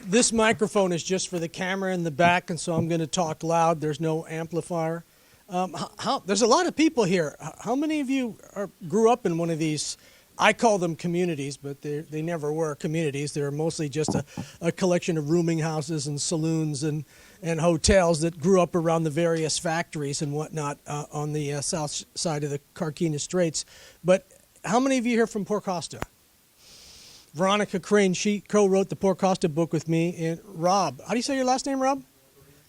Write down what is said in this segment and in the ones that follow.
This microphone is just for the camera in the back, and so I'm going to talk loud. There's no amplifier. There's a lot of people here. How many of you grew up in one of these? I call them communities, but they never were communities. They're mostly just a collection of rooming houses and saloons and hotels that grew up around the various factories and whatnot on the south side of the Carquinez Straits. But how many of you here from Port Costa? Veronica Crane, she co-wrote the Port Costa book with me. And Rob, how do you say your last name, Rob?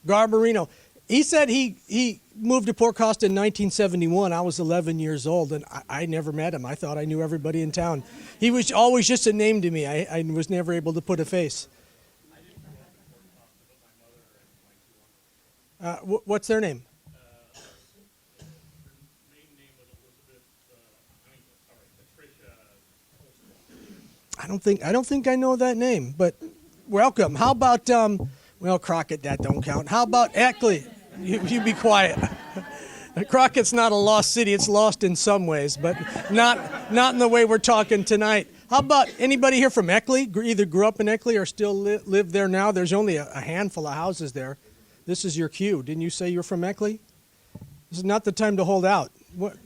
Garbarino. He said he moved to Port Costa in 1971. I was 11 years old, and I never met him. I thought I knew everybody in town. He was always just a name to me. I was never able to put a face. What's their name? I don't think I know that name, but welcome. How about Crockett? That don't count. How about Eckley? You be quiet. Crockett's not a lost city. It's lost in some ways, but not in the way we're talking tonight. How about anybody here from Eckley? Either grew up in Eckley or still live there now? There's only a handful of houses there. This is your cue. Didn't you say you're from Eckley? This is not the time to hold out. What?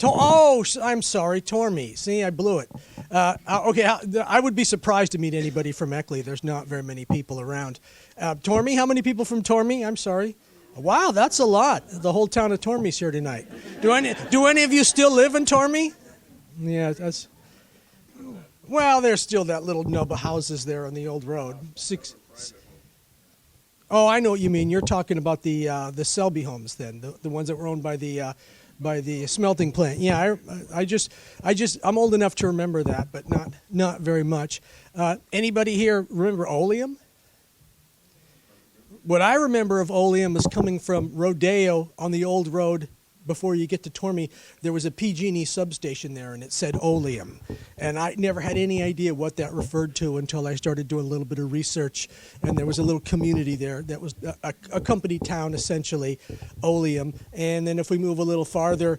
I'm sorry, Tormey. See, I blew it. Okay, I would be surprised to meet anybody from Eckley. There's not very many people around. Tormey, how many people from Tormey? I'm sorry. Wow, that's a lot. The whole town of Tormey's here tonight. Do any of you still live in Tormey? Yeah, that's. Well, there's still that little nub of houses there on the old road. Oh, I know what you mean. You're talking about the Selby homes, then, the ones that were owned by the smelting plant. Yeah, I'm old enough to remember that, but not very much. Anybody here remember Oleum? What I remember of Oleum is coming from Rodeo on the old road. Before you get to Tormey, there was a PG&E substation there, and it said Oleum. And I never had any idea what that referred to until I started doing a little bit of research. And there was a little community there that was a company town, essentially, Oleum. And then if we move a little farther,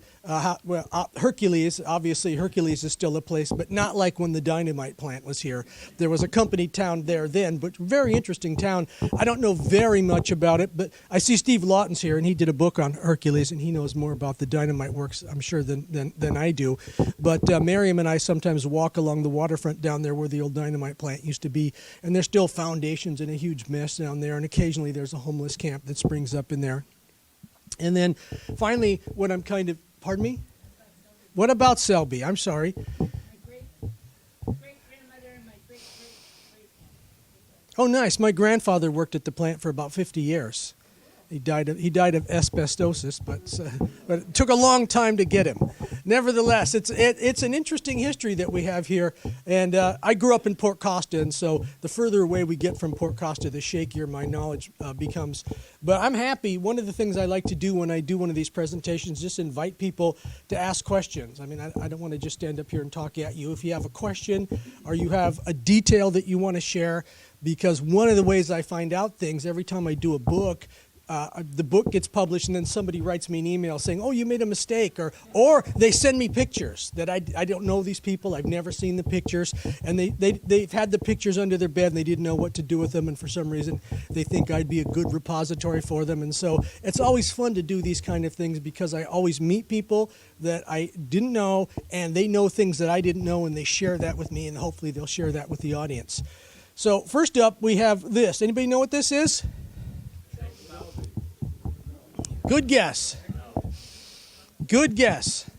Hercules, obviously Hercules is still a place, but not like when the dynamite plant was here. There was a company town there then, but very interesting town. I don't know very much about it, but I see Steve Lawton's here, and he did a book on Hercules, and he knows more about the dynamite works, I'm sure, than I do. But Miriam and I sometimes walk along the waterfront down there where the old dynamite plant used to be, and there's still foundations and a huge mess down there, and occasionally there's a homeless camp that springs up in there. And then finally, pardon me? What about Selby? I'm sorry. My great-grandmother and my great-great-great-grandmother. Oh, nice. My grandfather worked at the plant for about 50 years. He died of asbestosis, but it took a long time to get him. Nevertheless, it's an interesting history that we have here. And I grew up in Port Costa, and so the further away we get from Port Costa, the shakier my knowledge becomes. But I'm happy. One of the things I like to do when I do one of these presentations is just invite people to ask questions. I mean, I don't want to just stand up here and talk at you. If you have a question or you have a detail that you want to share, because one of the ways I find out things every time I do a book, the book gets published and then somebody writes me an email saying, oh, you made a mistake, or they send me pictures that I don't know these people, I've never seen the pictures, and they've had the pictures under their bed and they didn't know what to do with them, and for some reason they think I'd be a good repository for them. And so it's always fun to do these kind of things because I always meet people that I didn't know, and they know things that I didn't know, and they share that with me, and hopefully they'll share that with the audience. So first up, we have this. Anybody know what this is? Good guess. Good guess.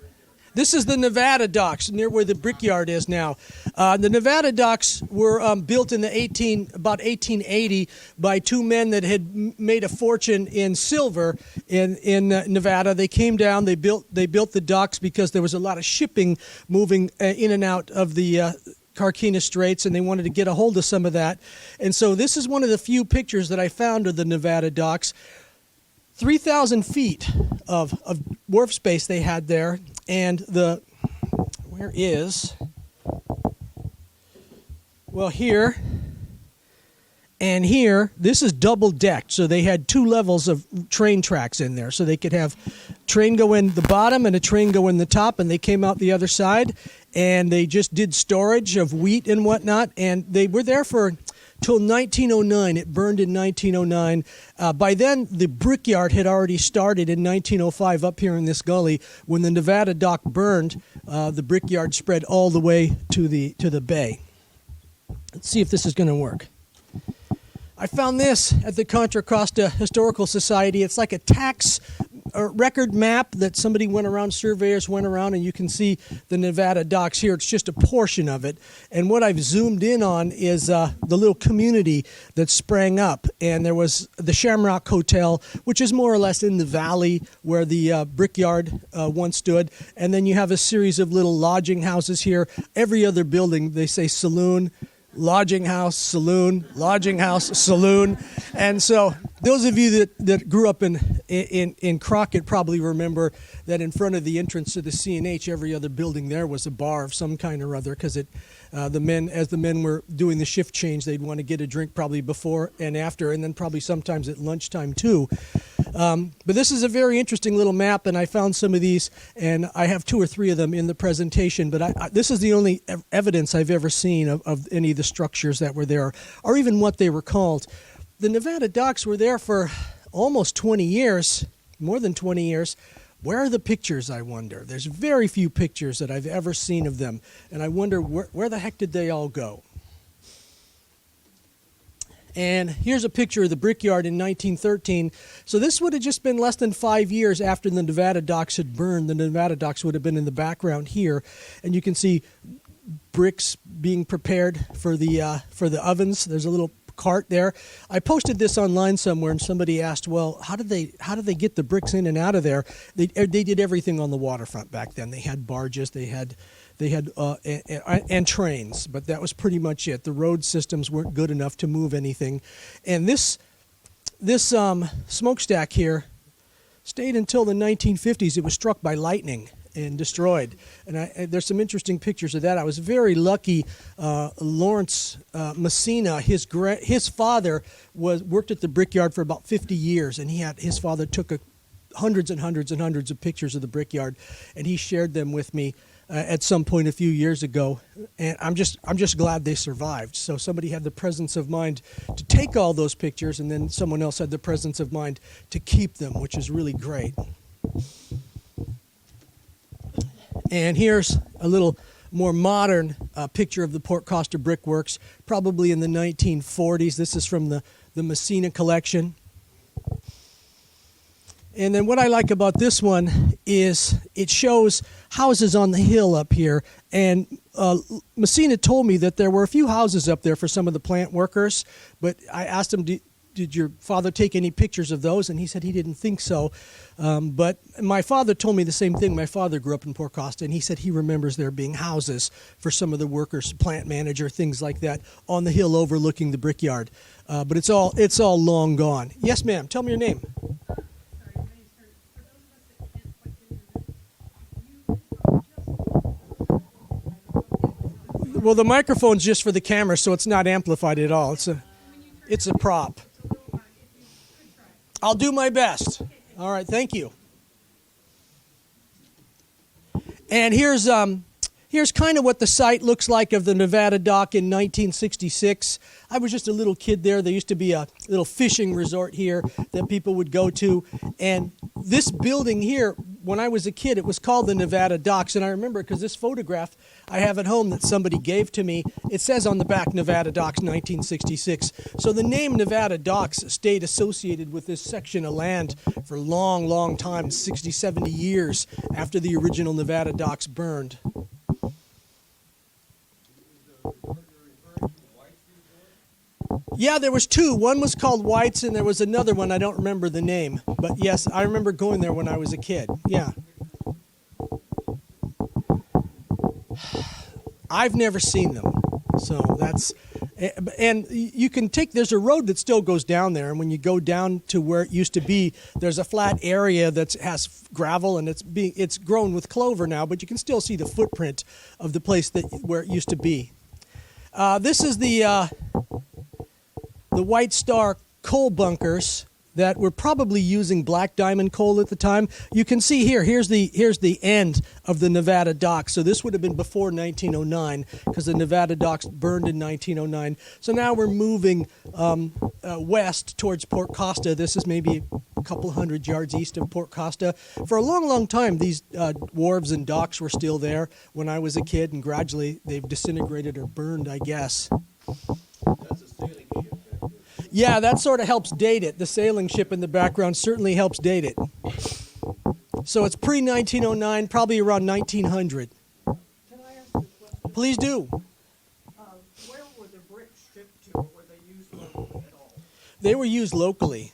This is the Nevada docks near where the Brickyard is now. The Nevada docks were built in about 1880 by two men that had made a fortune in silver in Nevada. They came down. They built the docks because there was a lot of shipping moving in and out of the Carquinez Straits, and they wanted to get a hold of some of that. And so this is one of the few pictures that I found of the Nevada docks. 3,000 feet of wharf space they had there, and here and here, this is double-decked, so they had two levels of train tracks in there, so they could have train go in the bottom and a train go in the top, and they came out the other side, and they just did storage of wheat and whatnot, and they were there for till 1909. It burned in 1909. By then, the brickyard had already started in 1905 up here in this gully. When the Nevada dock burned, the brickyard spread all the way to the bay. Let's see if this is going to work. I found this at the Contra Costa Historical Society. It's like a tax record map that somebody went around, surveyors went around, and you can see the Nevada docks here. It's just a portion of it. And what I've zoomed in on is the little community that sprang up. And there was the Shamrock Hotel, which is more or less in the valley where the brickyard once stood. And then you have a series of little lodging houses here. Every other building, they say saloon, lodging house, saloon, lodging house, saloon. And so those of you that grew up in Crockett probably remember that in front of the entrance to the C&H, every other building there was a bar of some kind or other, because as the men were doing the shift change, they'd want to get a drink probably before and after, and then probably sometimes at lunchtime too. But this is a very interesting little map, and I found some of these, and I have 2 or 3 of them in the presentation, but this is the only evidence I've ever seen of any of the structures that were there, or even what they were called. The Nevada docks were there for almost 20 years, more than 20 years. Where are the pictures, I wonder? There's very few pictures that I've ever seen of them, and I wonder where the heck did they all go? And here's a picture of the brickyard in 1913. So this would have just been less than 5 years after the Nevada docks had burned. The Nevada docks would have been in the background here, and you can see bricks being prepared for the ovens. There's a little cart there. I posted this online somewhere, and somebody asked, well, how did they get the bricks in and out of there? They did everything on the waterfront back then. They had barges, they had and trains, but that was pretty much it. The road systems weren't good enough to move anything. And this smokestack here stayed until the 1950s. It was struck by lightning and destroyed. And there's some interesting pictures of that. I was very lucky. Lawrence Messina, his father worked at the brickyard for about 50 years, and his father took hundreds and hundreds and hundreds of pictures of the brickyard, and he shared them with me at some point a few years ago. And I'm just glad they survived. So somebody had the presence of mind to take all those pictures, and then someone else had the presence of mind to keep them, which is really great. And here's a little more modern picture of the Port Costa Brickworks, probably in the 1940s. This is from the Messina collection. And then what I like about this one is it shows houses on the hill up here. And Messina told me that there were a few houses up there for some of the plant workers, but I asked him, did your father take any pictures of those? And he said he didn't think so. But my father told me the same thing. My father grew up in Port Costa, and he said he remembers there being houses for some of the workers, plant manager, things like that, on the hill overlooking the brickyard. But it's all long gone. Yes, ma'am. Tell me your name. Well, the microphone's just for the camera, so it's not amplified at all. It's a prop. I'll do my best. All right, thank you. And here's kind of what the site looks like of the Nevada dock in 1966. I was just a little kid there. There used to be a little fishing resort here that people would go to. And this building here, when I was a kid, it was called the Nevada Docks. And I remember because this photograph I have at home that somebody gave to me, it says on the back, Nevada Docks 1966. So the name Nevada Docks stayed associated with this section of land for a long, long time, 60, 70 years after the original Nevada Docks burned. Yeah, there was 2. One was called White's, and there was another one. I don't remember the name. But yes, I remember going there when I was a kid. Yeah. I've never seen them. So that's... And you can there's a road that still goes down there, and when you go down to where it used to be, there's a flat area that has gravel, and it's grown with clover now, but you can still see the footprint of the place where it used to be. This is the White Star coal bunkers that were probably using black diamond coal at the time. You can see here, here's the end of the Nevada docks. So this would have been before 1909 because the Nevada docks burned in 1909. So now we're moving west towards Port Costa. This is maybe a couple hundred yards east of Port Costa. For a long, long time, these wharves and docks were still there when I was a kid, and gradually they've disintegrated or burned, I guess. That's a sailing ship. Yeah, that sort of helps date it. The sailing ship in the background certainly helps date it. So it's pre-1909, probably around 1900. Can I ask a question? Please do. Where were the bricks shipped to, or were they used locally at all? They were used locally.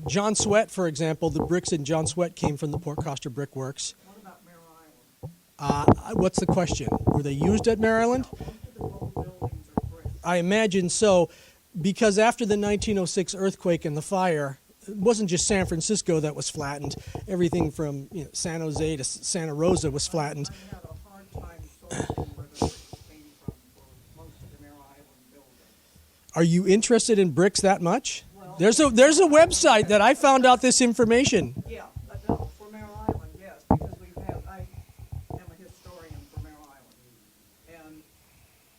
John Swett, for example, the bricks in John Swett came from the Port Costa Brick Works. What about Mare Island? What's the question? Were they used at Mare Island? Most of the old buildings are bricks. I imagine so, because after the 1906 earthquake and the fire, it wasn't just San Francisco that was flattened. Everything from San Jose to Santa Rosa was flattened. I had a hard time sorting where the bricks came from for most of the Mare Island buildings. Are you interested in bricks that much? Well, There's a website that I found out this information. yeah, no, for Mare Island, yes, because I am a historian for Mare Island, and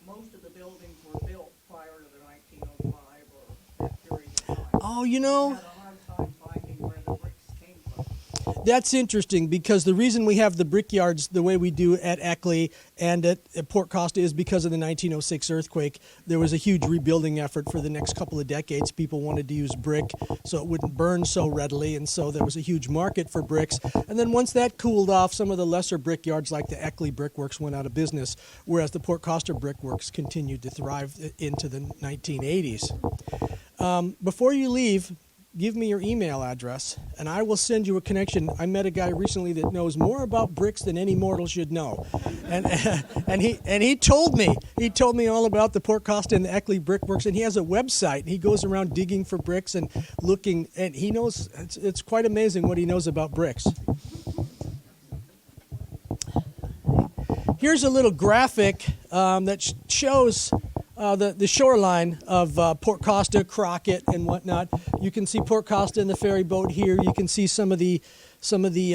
most of the buildings were built prior to the 1905 or that period of time. Oh, I had a hard time finding where the bricks came from. That's interesting, because the reason we have the brickyards the way we do at Eckley and at Port Costa is because of the 1906 earthquake. There was a huge rebuilding effort for the next couple of decades. People wanted to use brick so it wouldn't burn so readily, and so there was a huge market for bricks. And then once that cooled off, some of the lesser brickyards like the Eckley Brickworks went out of business, whereas the Port Costa Brickworks continued to thrive into the 1980s. Before you leave, give me your email address, and I will send you a connection. I met a guy recently that knows more about bricks than any mortal should know, and he told me all about the Port Costa and the Eckley Brickworks, and he has a website. He goes around digging for bricks and looking, and he knows. It's quite amazing what he knows about bricks. Here's a little graphic that shows the shoreline of Port Costa, Crockett, and whatnot. You can see Port Costa and the ferry boat here. You can see some of the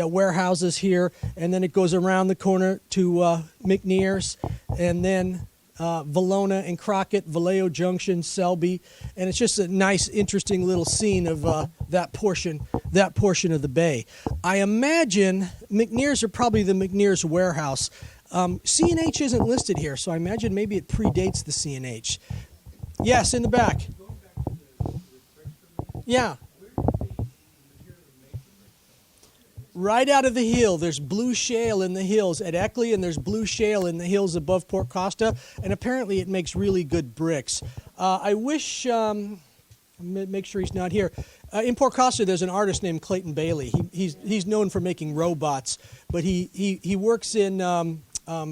warehouses here, and then it goes around the corner to McNear's, and then Valona and Crockett, Vallejo Junction, Selby, and it's just a nice, interesting little scene of that portion of the bay. I imagine McNear's are probably the McNear's warehouse. C&H isn't listed here, so I imagine maybe it predates the C&H. Yes, in the back. Yeah. Right out of the hill. There's blue shale in the hills at Eckley, and there's blue shale in the hills above Port Costa, and apparently it makes really good bricks. I wish, make sure he's not here. In Port Costa, there's an artist named Clayton Bailey. He's known for making robots, but he works in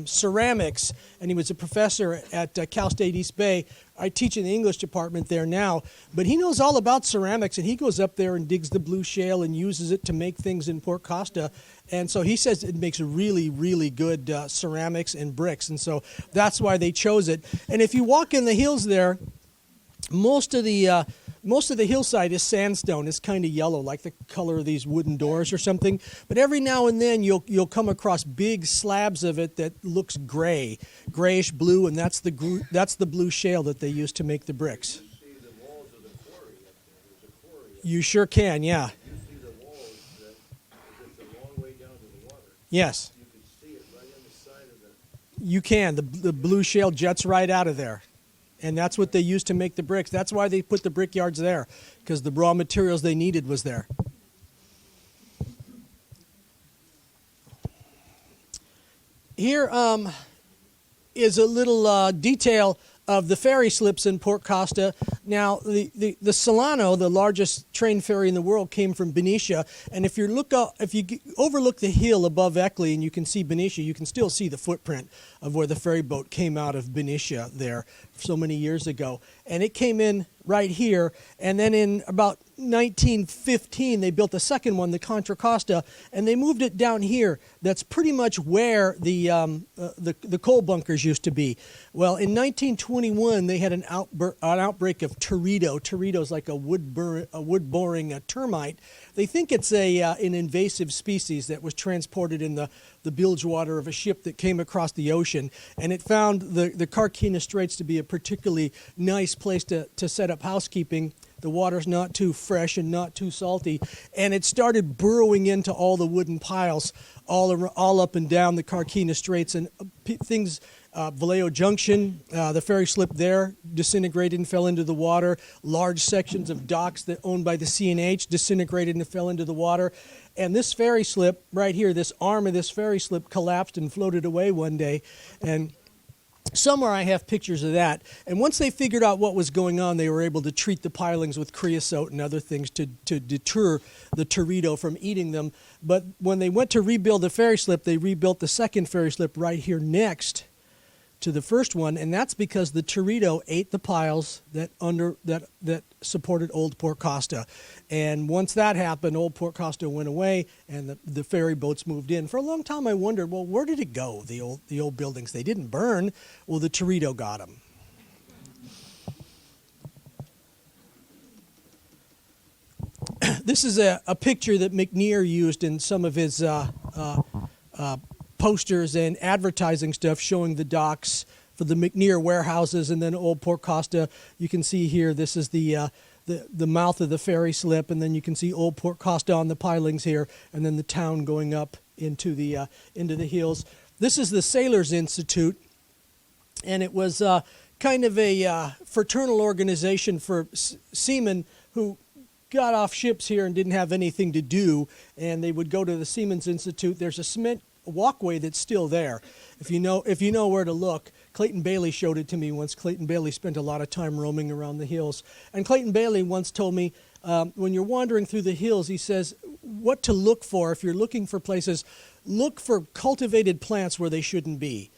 ceramics, and he was a professor at Cal State East Bay. I teach in the English department there now, but he knows all about ceramics, and he goes up there and digs the blue shale and uses it to make things in Port Costa. And so he says it makes really, really good ceramics and bricks, and so that's why they chose it. And if you walk in the hills there, most of the hillside is sandstone. It's kind of yellow, like the color of these wooden doors or something. But every now and then you'll come across big slabs of it that looks gray, grayish blue, and that's the blue shale that they use to make the bricks. You see the walls of the quarry up there. There's a quarry. You sure can, yeah. You see the walls that it's a long way down to the water. Yes, You can see it right on the side of the. you can. The blue shale jets right out of there. And that's what they used to make the bricks. That's why they put the brickyards there, because the raw materials they needed was there. Here is a little detail of the ferry slips in Port Costa. Now, the Solano, the largest train ferry in the world, came from Benicia. And if you overlook the hill above Eckley and you can see Benicia, you can still see the footprint of where the ferry boat came out of Benicia there so many years ago. And it came in right here, and then in about 1915 they built the second one, the Contra Costa, and they moved it down here. That's pretty much where the coal bunkers used to be. Well, in 1921 they had an outbreak of teredo. Teredo is like a wood boring termite. They think it's an invasive species that was transported in the bilge water of a ship that came across the ocean, and it found the Carquinez Straits to be a particularly nice place to set up housekeeping. The water's not too fresh and not too salty, and it started burrowing into all the wooden piles all up and down the Carquinez Straits, and things. Vallejo Junction, the ferry slip there disintegrated and fell into the water. Large sections of docks that owned by the CNH disintegrated and fell into the water. And this ferry slip right here, this arm of this ferry slip collapsed and floated away one day. And somewhere I have pictures of that. And once they figured out what was going on, they were able to treat the pilings with creosote and other things to deter the teredo from eating them. But when they went to rebuild the ferry slip, they rebuilt the second ferry slip right here next to the first one, and that's because the teredo ate the piles that supported Old Port Costa. And once that happened, Old Port Costa went away, and the ferry boats moved in. For a long time, I wondered, well, where did it go? The old buildings, they didn't burn. Well, the teredo got them. This is a picture that McNear used in some of his posters and advertising stuff showing the docks for the McNear warehouses and then Old Port Costa. You can see here, this is the mouth of the ferry slip, and then you can see Old Port Costa on the pilings here, and then the town going up into the hills. This is the Sailors Institute, and it was kind of a fraternal organization for seamen who got off ships here and didn't have anything to do, and they would go to the Seamen's Institute. There's a cement walkway that's still there. If you know where to look. Clayton Bailey showed it to me once. Clayton Bailey spent a lot of time roaming around the hills. And Clayton Bailey once told me, when you're wandering through the hills, he says, what to look for if you're looking for places, look for cultivated plants where they shouldn't be.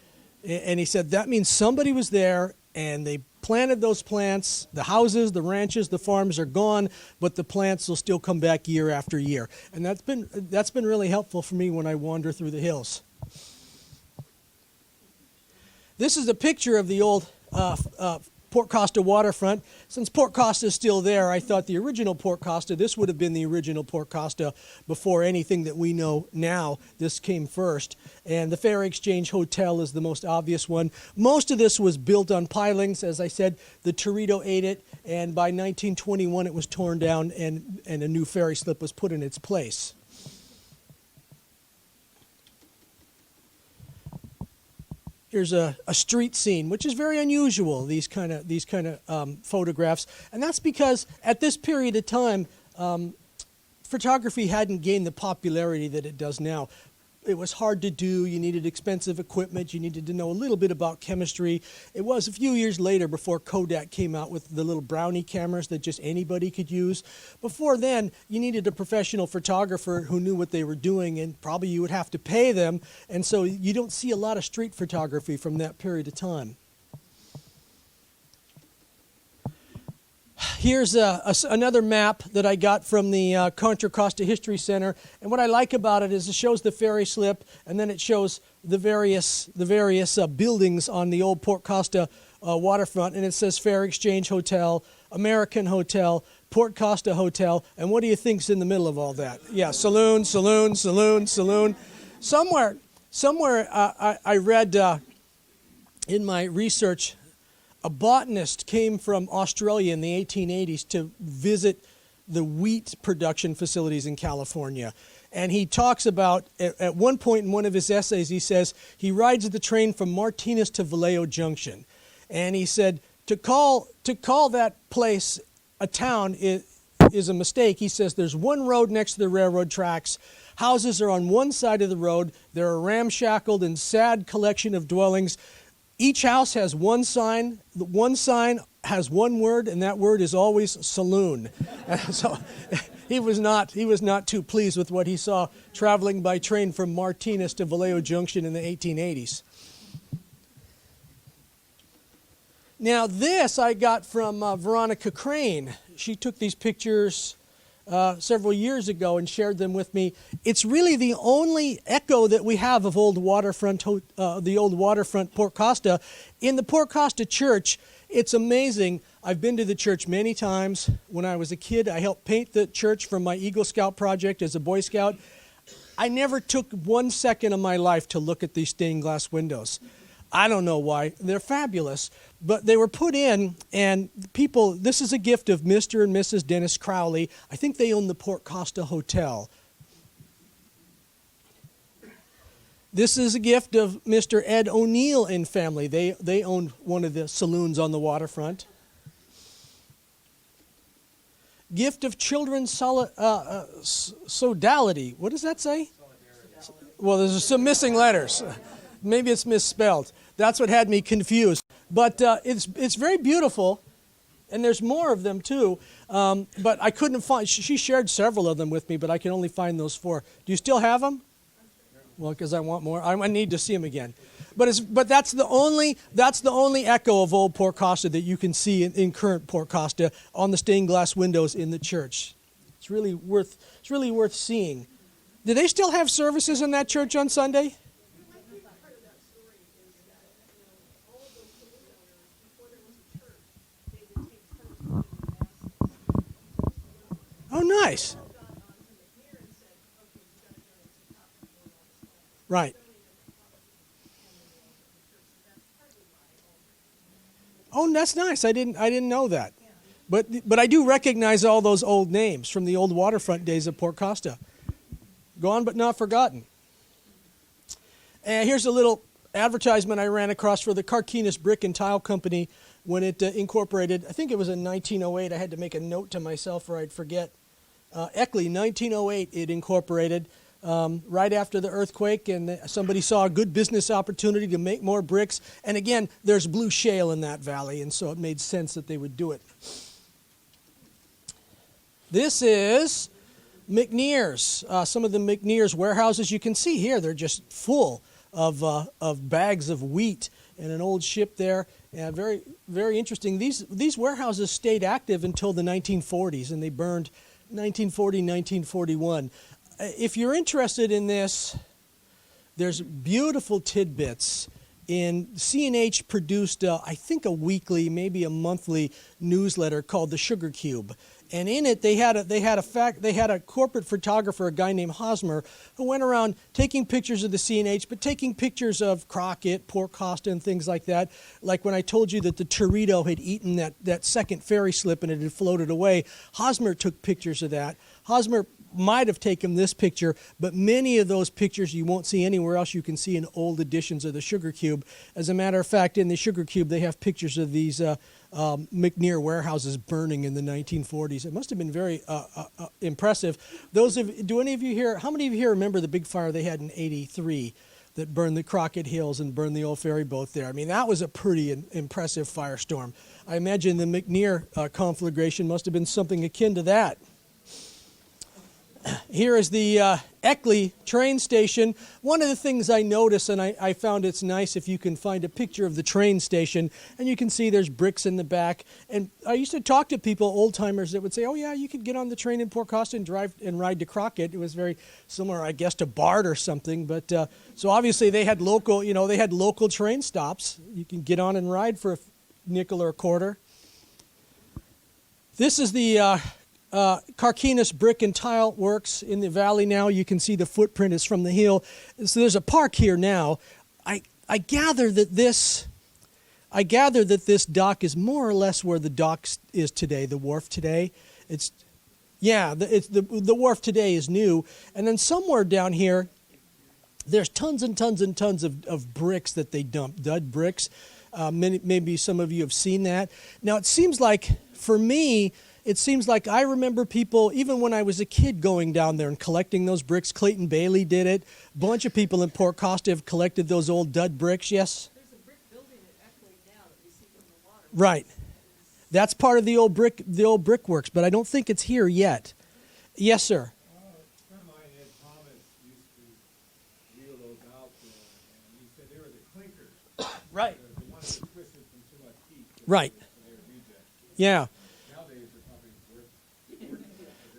And he said that means somebody was there and they planted those plants. The houses, the ranches, the farms are gone, but the plants will still come back year after year. And that's been really helpful for me when I wander through the hills. This is a picture of the old Port Costa waterfront. Since Port Costa is still there, I thought the original Port Costa, this would have been the original Port Costa before anything that we know now. This came first. And the Ferry Exchange Hotel is the most obvious one. Most of this was built on pilings. As I said, the teredo ate it, and by 1921 it was torn down and a new ferry slip was put in its place. Here's a street scene, which is very unusual, these kind of photographs. And that's because at this period of time, photography hadn't gained the popularity that it does now. It was hard to do. You needed expensive equipment. You needed to know a little bit about chemistry. It was a few years later before Kodak came out with the little brownie cameras that just anybody could use. Before then, you needed a professional photographer who knew what they were doing, and probably you would have to pay them. And so you don't see a lot of street photography from that period of time. Here's another map that I got from the Contra Costa History Center, and what I like about it is it shows the ferry slip, and then it shows the various buildings on the old Port Costa waterfront, and it says Ferry Exchange Hotel, American Hotel, Port Costa Hotel, and what do you think's in the middle of all that? Yeah, saloon. Somewhere I read in my research, a botanist came from Australia in the 1880s to visit the wheat production facilities in California. And he talks about, at one point in one of his essays, he says, he rides the train from Martinez to Vallejo Junction. And he said, to call that place a town is a mistake. He says, there's one road next to the railroad tracks. Houses are on one side of the road. They're a ramshackled and sad collection of dwellings. Each house has one sign. One sign has one word, and that word is always saloon. So he was not too pleased with what he saw traveling by train from Martinez to Vallejo Junction in the 1880s. Now this I got from Veronica Crane. She took these pictures several years ago and shared them with me. It's really the only echo that we have of the old waterfront Port Costa. In the Port Costa church, it's amazing. I've been to the church many times. When I was a kid, I helped paint the church from my Eagle Scout project as a Boy Scout. I never took 1 second of my life to look at these stained glass windows. I don't know why. They're fabulous. But they were put in, and people, this is a gift of Mr. and Mrs. Dennis Crowley. I think they own the Port Costa Hotel. This is a gift of Mr. Ed O'Neill and family. They owned one of the saloons on the waterfront. Gift of children's sodality. What does that say? Well, there's some missing letters. Maybe it's misspelled. That's what had me confused. But it's very beautiful, and there's more of them too. But I couldn't find. She shared several of them with me, but I can only find those 4. Do you still have them? Well, because I want more. I need to see them again. But that's the only echo of old Port Costa that you can see in current Port Costa on the stained glass windows in the church. It's really worth seeing. Do they still have services in that church on Sunday? Oh, nice. Right. Oh, that's nice. I didn't know that. But I do recognize all those old names from the old waterfront days of Port Costa. Gone but not forgotten. And here's a little advertisement I ran across for the Carquinez Brick and Tile Company when it incorporated. I think it was in 1908. I had to make a note to myself or I'd forget. Eckley, 1908, it incorporated right after the earthquake, and somebody saw a good business opportunity to make more bricks. And again, there's blue shale in that valley, and so it made sense that they would do it. This is McNear's. Some of the McNear's warehouses you can see here, they're just full of bags of wheat and an old ship there. Very, very interesting. These warehouses stayed active until the 1940s, and they burned 1940, 1941. If you're interested in this, there's beautiful tidbits. C&H produced, I think, a weekly, maybe a monthly newsletter called The Sugar Cube. And in it, they had a corporate photographer, a guy named Hosmer, who went around taking pictures of the C&H, but taking pictures of Crockett, Port Costa, and things like that. Like when I told you that the Torito had eaten that second ferry slip and it had floated away, Hosmer took pictures of that. Hosmer might have taken this picture, but many of those pictures you won't see anywhere else. You can see in old editions of the Sugar Cube. As a matter of fact, in the Sugar Cube, they have pictures of these McNear warehouses burning in the 1940s. It must have been very impressive. Do any of you here? How many of you here remember the big fire they had in '83 that burned the Crockett Hills and burned the old ferry boat there? I mean, that was a pretty impressive firestorm. I imagine the McNear conflagration must have been something akin to that. Here is the Eckley train station. One of the things I noticed, and I found it's nice if you can find a picture of the train station, and you can see there's bricks in the back. And I used to talk to people, old-timers, that would say, oh, yeah, you could get on the train in Port Costa and drive and ride to Crockett. It was very similar, I guess, to BART or something. But so obviously they had local train stops. You can get on and ride for a nickel or a quarter. This is the Carquinez Brick and Tile Works in the valley now. You can see the footprint is from the hill. So there's a park here now. I gather that this dock is more or less where the dock is today, the wharf today. The wharf today is new. And then somewhere down here, there's tons and tons and tons of bricks that they dump, dud bricks. Maybe some of you have seen that. Now, it seems like, for me, I remember people, even when I was a kid, going down there and collecting those bricks. Clayton Bailey did it. A bunch of people in Port Costa have collected those old dud bricks. Yes? There's a brick building at Eckley now that we see from the water. Right. That's part of the old brickworks, but I don't think it's here yet. Yes, sir. A friend of mine, Ed Thomas, used to wheel those out, and he said they were the clinkers. Right. The ones that twisted from too much heat. Right. Yeah.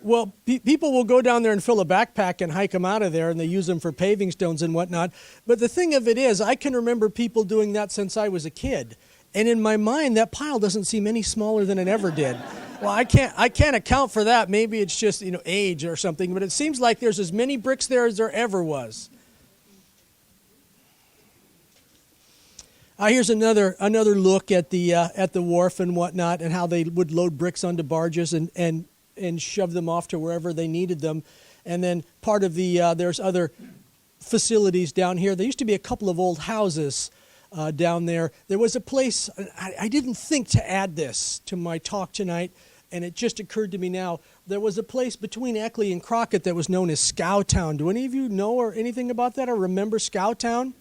Well, people will go down there and fill a backpack and hike them out of there, and they use them for paving stones and whatnot. But the thing of it is, I can remember people doing that since I was a kid. And in my mind, that pile doesn't seem any smaller than it ever did. Well, I can't account for that. Maybe it's just, age or something. But it seems like there's as many bricks there as there ever was. Here's another look at the wharf and whatnot, and how they would load bricks onto barges and shove them off to wherever they needed them. And then part of there's other facilities down here. There used to be a couple of old houses down there. There was a place, I didn't think to add this to my talk tonight, and it just occurred to me now. There was a place between Eckley and Crockett that was known as Scowtown. Do any of you know or anything about that or remember Scowtown?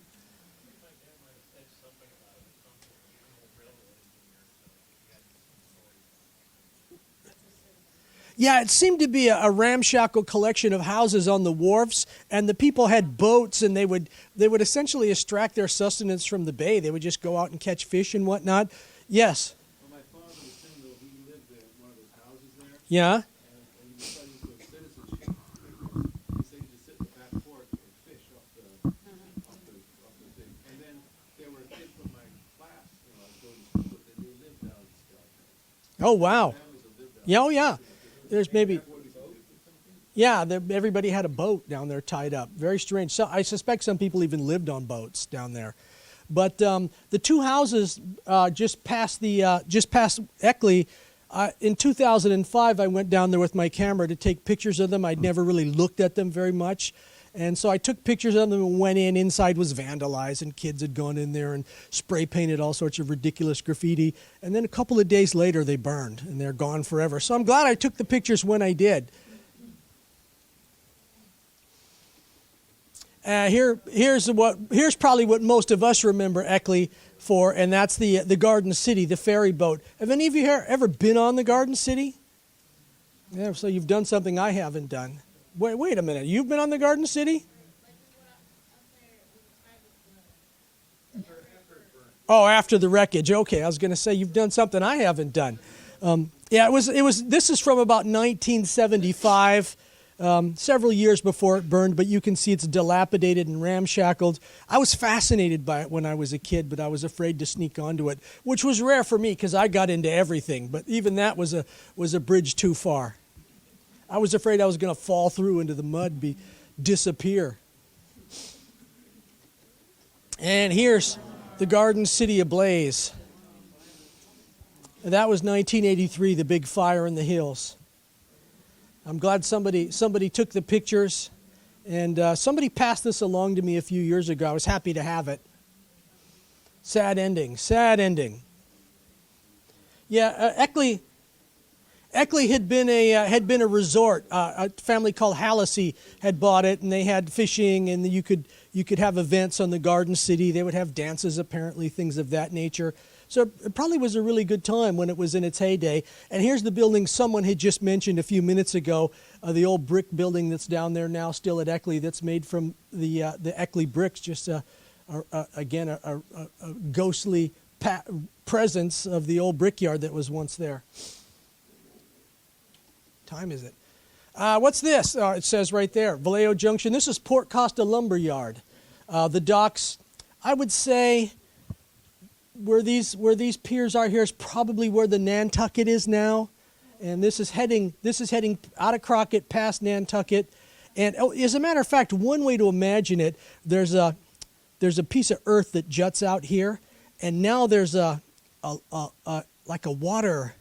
Yeah, it seemed to be a ramshackle collection of houses on the wharves, and the people had boats, and they would essentially extract their sustenance from the bay. They would just go out and catch fish and whatnot. Yes. Well, my father was saying that he lived at one of those houses there. Yeah. And he decided to go citizenship. He said he just sit in the back porch and fish off the thing. And then there were kids from my class, I was going to school with, and they lived down in Scotland. Oh, wow. Families that lived down Yeah, oh, yeah. There's maybe, yeah, everybody had a boat down there tied up. Very strange. So I suspect some people even lived on boats down there. But the two houses just past Eckley, in 2005, I went down there with my camera to take pictures of them. I'd never really looked at them very much. And so I took pictures of them and went in. Inside was vandalized, and kids had gone in there and spray painted all sorts of ridiculous graffiti. And then a couple of days later, they burned, and they're gone forever. So I'm glad I took the pictures when I did. Here's probably what most of us remember Eckley for, and that's the Garden City, the ferry boat. Have any of you here ever been on the Garden City? Yeah, so you've done something I haven't done. Wait a minute. You've been on the Garden City? Oh, after the wreckage. Okay, I was going to say you've done something I haven't done. Yeah, it was. This is from about 1975, several years before it burned. But you can see it's dilapidated and ramshackled. I was fascinated by it when I was a kid, but I was afraid to sneak onto it, which was rare for me because I got into everything. But even that was a bridge too far. I was afraid I was going to fall through into the mud, disappear. And here's the Garden City ablaze. That was 1983, the big fire in the hills. I'm glad somebody took the pictures, and somebody passed this along to me a few years ago. I was happy to have it. Sad ending. Yeah, Eckley had been a resort. A family called Hallisey had bought it, and they had fishing, and you could have events on the Garden City. They would have dances, apparently, things of that nature. So it probably was a really good time when it was in its heyday. And here's the building someone had just mentioned a few minutes ago, the old brick building that's down there now, still at Eckley, that's made from the Eckley bricks. Just again a ghostly presence of the old brickyard that was once there. Time is it? What's this? It says right there, Vallejo Junction. This is Port Costa Lumber Yard. The docks, I would say, where these piers are here is probably where the Nantucket is now, and this is heading out of Crockett past Nantucket. And as a matter of fact, one way to imagine it, there's a piece of earth that juts out here, and now there's a like a water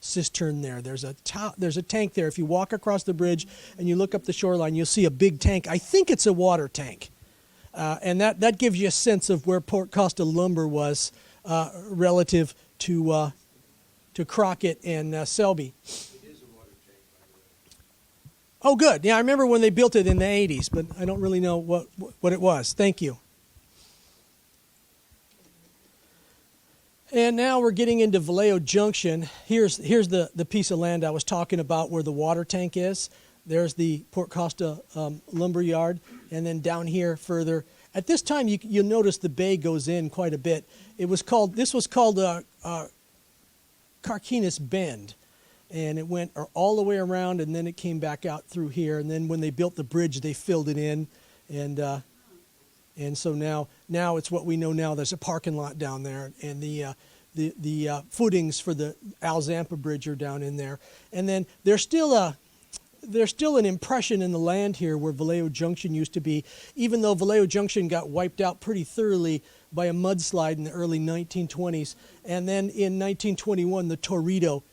cistern there. There's a tank there. If you walk across the bridge and you look up the shoreline, you'll see a big tank. I think it's a water tank, and that gives you a sense of where Port Costa Lumber was relative to Crockett and Selby. It is a water tank, by the way. Oh, good. Yeah, I remember when they built it in the 80s, but I don't really know what it was. Thank you. And now we're getting into Vallejo Junction. Here's the piece of land I was talking about where the water tank is. There's the Port Costa lumber yard, and then down here further. At this time, you'll notice the bay goes in quite a bit. This was called Carquinez Bend. And it went all the way around, and then it came back out through here. And then when they built the bridge, they filled it in. And so now it's what we know now. There's a parking lot down there, and the footings for the Al Zampa Bridge are down in there. And then there's still an impression in the land here where Vallejo Junction used to be, even though Vallejo Junction got wiped out pretty thoroughly by a mudslide in the early 1920s. And then in 1921, the tornado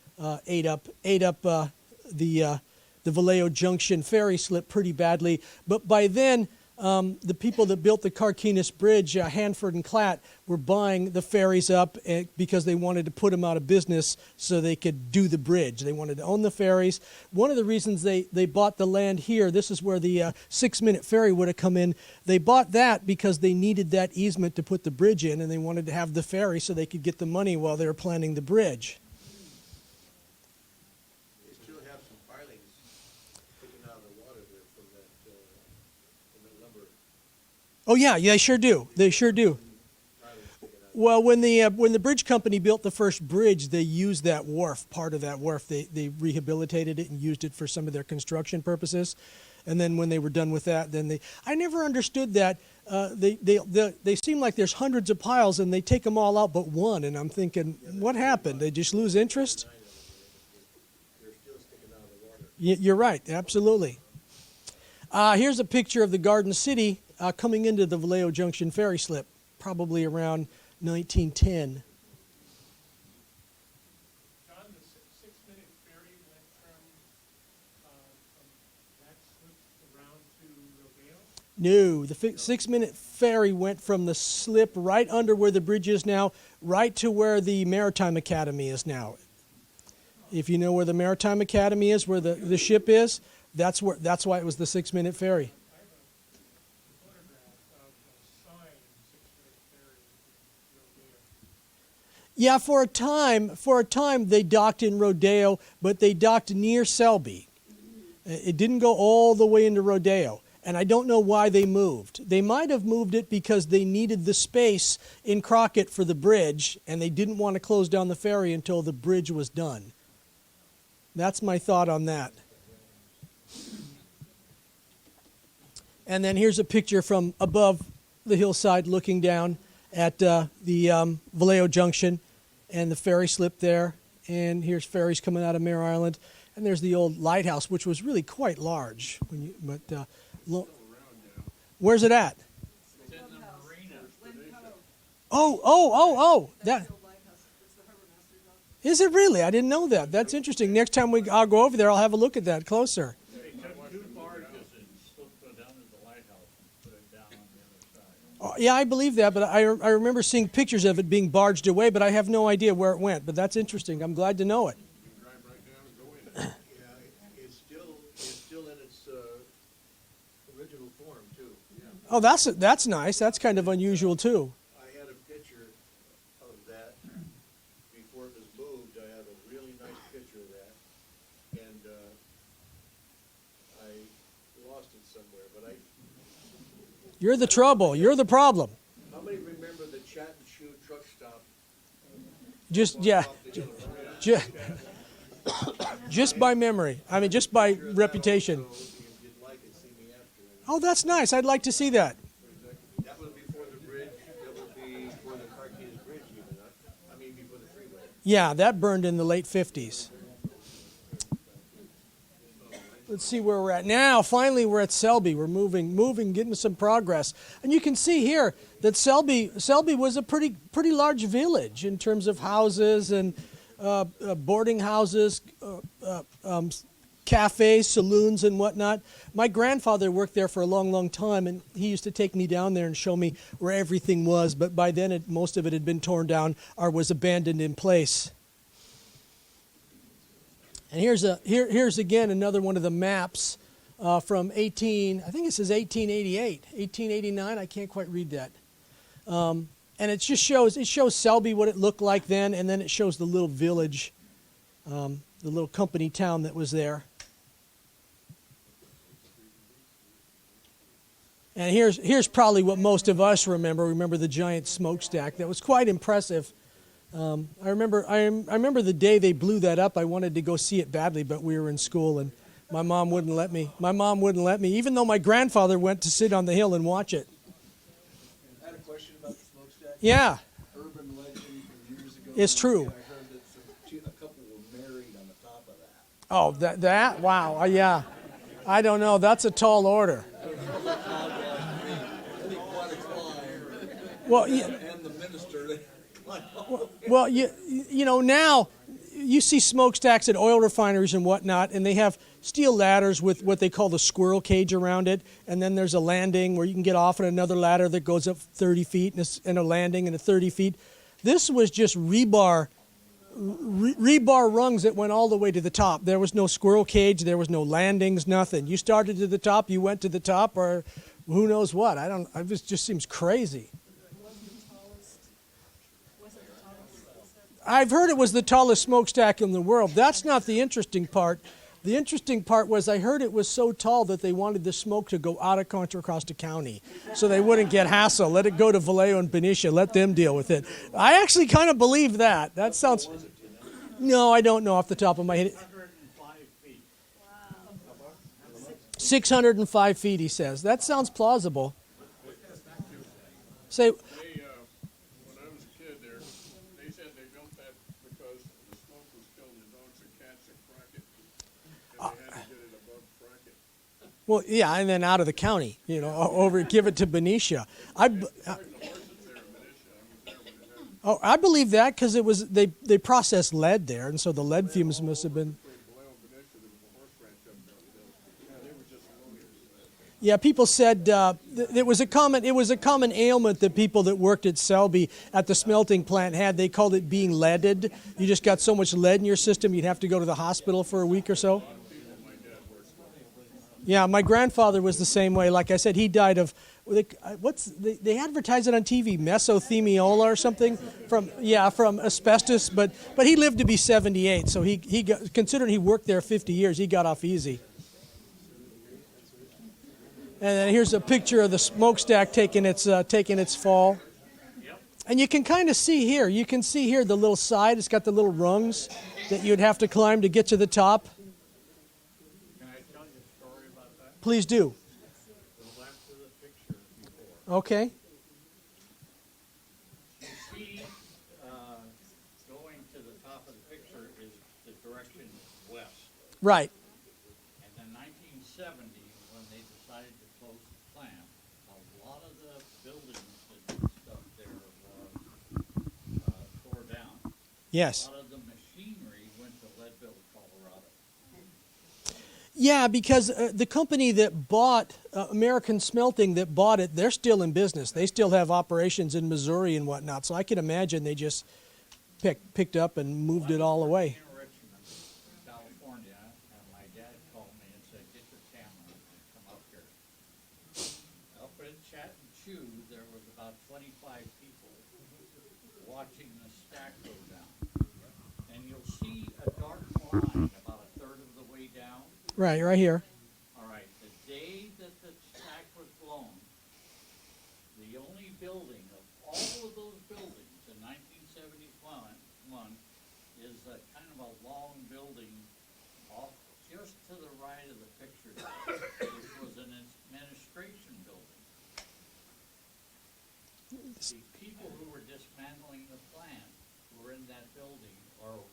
ate up the Vallejo Junction ferry slip pretty badly. But by then, the people that built the Carquinez Bridge, Hanford and Clatt, were buying the ferries up because they wanted to put them out of business so they could do the bridge. They wanted to own the ferries. One of the reasons they bought the land here, this is where the 6-minute ferry would have come in. They bought that because they needed that easement to put the bridge in, and they wanted to have the ferry so they could get the money while they were planning the bridge. They still have some pilings sticking out of the water there from that lumber. Oh yeah, they sure do. They sure do. Well, when the bridge company built the first bridge, they used that wharf, part of that wharf. They rehabilitated it and used it for some of their construction purposes. And then when they were done with that, I never understood that. They seem like there's hundreds of piles and they take them all out but one. And I'm thinking, what happened? They just lose interest? They're still sticking out of the water. You're right, absolutely. Here's a picture of the Garden City coming into the Vallejo Junction ferry slip, probably around 1910. John, the 6-minute ferry went from that slip around to Rodeo? No, the 6-minute ferry went from the slip right under where the bridge is now, right to where the Maritime Academy is now. If you know where the Maritime Academy is, where the ship is, that's why it was the 6-minute ferry. I have a photograph of a sign, 6-minute ferry in Rodeo. Yeah, for a time they docked in Rodeo, but they docked near Selby. It didn't go all the way into Rodeo. And I don't know why they moved. They might have moved it because they needed the space in Crockett for the bridge, and they didn't want to close down the ferry until the bridge was done. That's my thought on that. And then here's a picture from above the hillside looking down at the Vallejo Junction and the ferry slip there. And here's ferries coming out of Mare Island. And there's the old lighthouse, which was really quite large. Where's it at? It's in the marina. Oh! That is it really? I didn't know that. That's interesting. Next time I'll go over there, I'll have a look at that closer. They took 2 barges and slipped it down to the lighthouse and put it down on the other side. Yeah, I believe that, but I remember seeing pictures of it being barged away, but I have no idea where it went. But that's interesting. I'm glad to know it. You can drive right down and go in. Yeah, it's still in its original form too. Yeah. Oh, that's nice. That's kind of unusual too. I had a picture of that before it was moved. I have a really nice picture of that, and I lost it somewhere. But You're the trouble. You're the problem. how many remember the Chat and Shoe truck stop? Just just by memory. I mean, just by reputation. So if you'd like it, see me after. Oh, that's nice. I'd like to see that. That was before the bridge. That would be before the Carquinez Bridge, even. I mean, before the freeway. Yeah, that burned in the late 50s. Let's see where we're at now. Finally, we're at Selby. We're moving, getting some progress. And you can see here that Selby was a pretty large village in terms of houses and boarding houses, cafes, saloons, and whatnot. My grandfather worked there for a long, long time, and he used to take me down there and show me where everything was. But by then, most of it had been torn down or was abandoned in place. And here's again another one of the maps from I think it says 1888, 1889. I can't quite read that. And it just shows Selby, what it looked like then, and then it shows the little village, the little company town that was there. And here's probably what most of us remember. Remember the giant smokestack. That was quite impressive I remember the day they blew that up. I wanted to go see it badly, but we were in school, and my mom wouldn't let me. My mom wouldn't let me, even though my grandfather went to sit on the hill and watch it. I had a question about the smokestack. Yeah, Urban legend from years ago. It's true. And I heard that a couple were married on the top of that. oh, that wow, yeah. I don't know. That's a tall order. Well, yeah. And the minister. Well, you know, now you see smokestacks at oil refineries and whatnot, and they have steel ladders with what they call the squirrel cage around it, and then there's a landing where you can get off on another ladder that goes up 30 feet and a landing and a 30 feet. This was just rebar rungs that went all the way to the top. There was no squirrel cage, there was no landings, nothing. You started to the top, you went to the top, or who knows what. It just seems crazy. I've heard it was the tallest smokestack in the world. That's not the interesting part. The interesting part was I heard it was so tall that they wanted the smoke to go out of Contra Costa County so they wouldn't get hassle. Let it go to Vallejo and Benicia. Let them deal with it. I actually kind of believe that. That sounds... No, I don't know off the top of my head. 605 feet. 605 feet, he says. That sounds plausible. Say... When I was a kid there, they said they built that because the smoke was killing the dogs and cats at Crockett, and they had to get it above Crockett. Well, yeah, and then out of the county, you know, over, give it to Benicia. I believe that because it was they processed lead there, and so the lead fumes must have been. Yeah, people said it was a common ailment that people that worked at Selby at the smelting plant had. They called it being leaded. You just got so much lead in your system, you'd have to go to the hospital for a week or so. Yeah, my grandfather was the same way. Like I said, he died of they advertise it on TV, mesothelioma or something from asbestos. But he lived to be 78, so he got, considering he worked there 50 years, he got off easy. And then here's a picture of the smokestack taking its fall. And you can kind of see here. You can see here the little side. It's got the little rungs that you'd have to climb to get to the top. Can I tell you a story about that? Please do. The left of the picture before. Okay. You see, going to the top of the picture is the direction west. Right. And in 1970, when they decided to close the plant, a lot of the buildings and stuff there tore down. Yes. A lot of the machinery went to Leadville, Colorado. Yeah, because the company that bought American Smelting that bought it, they're still in business. They still have operations in Missouri and whatnot. So I can imagine they just picked up and moved it all away. In Richmond, California, and my dad called me and said, "Get your camera and come up here." Up at Chat and Chew, there was about 25 people watching the stack go down. And you'll see a dark line about a third of the way down. Right here. All right, the day that the stack was blown, the only building of all of those buildings in 1971 is a kind of a long building off just to the right of the picture, which was an administration building. The people who were dismantling the plant were in that building or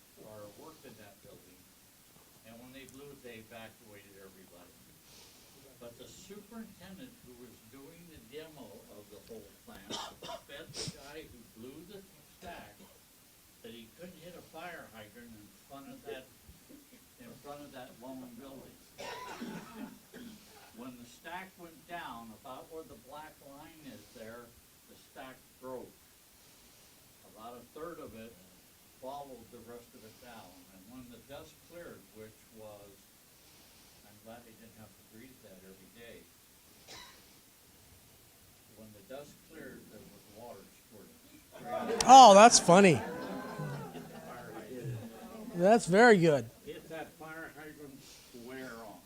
worked in that building. And when they blew it, they evacuated everybody. But the superintendent who was doing the demo of the whole plant bet the guy who blew the stack that he couldn't hit a fire hydrant in front of that lone building. When the stack went down, about where the black line is there, the stack broke. About a third of it followed the rest of it down. And when the dust cleared, which was, I'm glad they didn't have to breathe that every day. When the dust cleared, there was water squirting. Oh, that's funny. That's very good. Hit that fire hydrant square on.